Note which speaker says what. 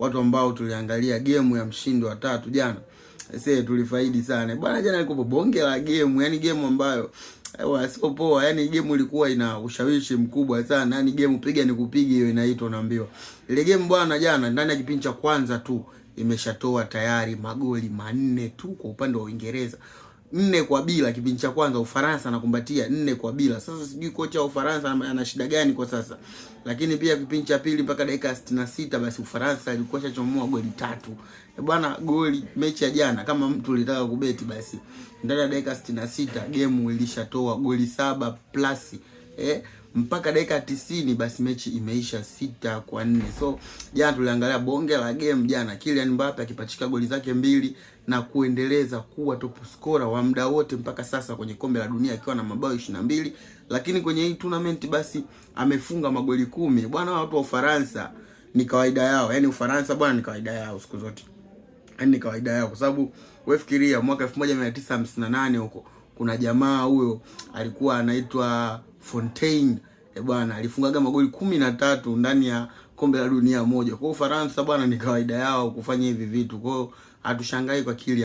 Speaker 1: watu ambao tuliangalia game ya mshindi wa 3 jana. Sasa tulifaidi sana. Bwana jana ilikuwa bonge la game, yani game ambayo sio poa, yani game ilikuwa ina ushawishi mkubwa sana. Yani game piga ni kupiga hiyo inaitwa, unaambiwa. Ile game bwana jana ndani ya kipindi cha kwanza tu imeshatoa tayari magoli 4 tu kwa upande wa Uingereza. 4-0 kipindi cha kwanza. Ufaransa anakumbatia 4-0. Sasa sijui kocha wa Ufaransa ana shida gani kwa sasa. Lakini pia kipindi cha pili mpaka dakika 66 basi Ufaransa alikuwa shachomoa goli 3. Bwana goli mechi ya jana kama mtu ulitaka kubeti basi ndani ya dakika 66 game ilishatoa goli 7 plus mpaka dakika 90 basi mechi imeisha 6-4. So jana tuliangalia bonge la game jana, Kylian Mbappe akipachika goli zake 2 na kuendeleza kuwa top scorer wa muda wote mpaka sasa kwenye kombe la dunia akiwa na mabao 22, lakini kwenye hii tournament basi amefunga magoli 10. Bwana watu wa Ufaransa ni kawaida yao. Yani Ufaransa bwana ni kawaida yao siku zote. Yani ni kawaida yao kwa sababu wewe fikiria mwaka 1958 huko kuna jamaa huyo alikuwa anaitwa Fontaine bwana alifungaga magoli 13 ndani ya kombe la dunia moja. Kwa Ufaransa bwana ni kawaida yao kufanya hivi vitu. Kwa hiyo hatushangai kwa Kylian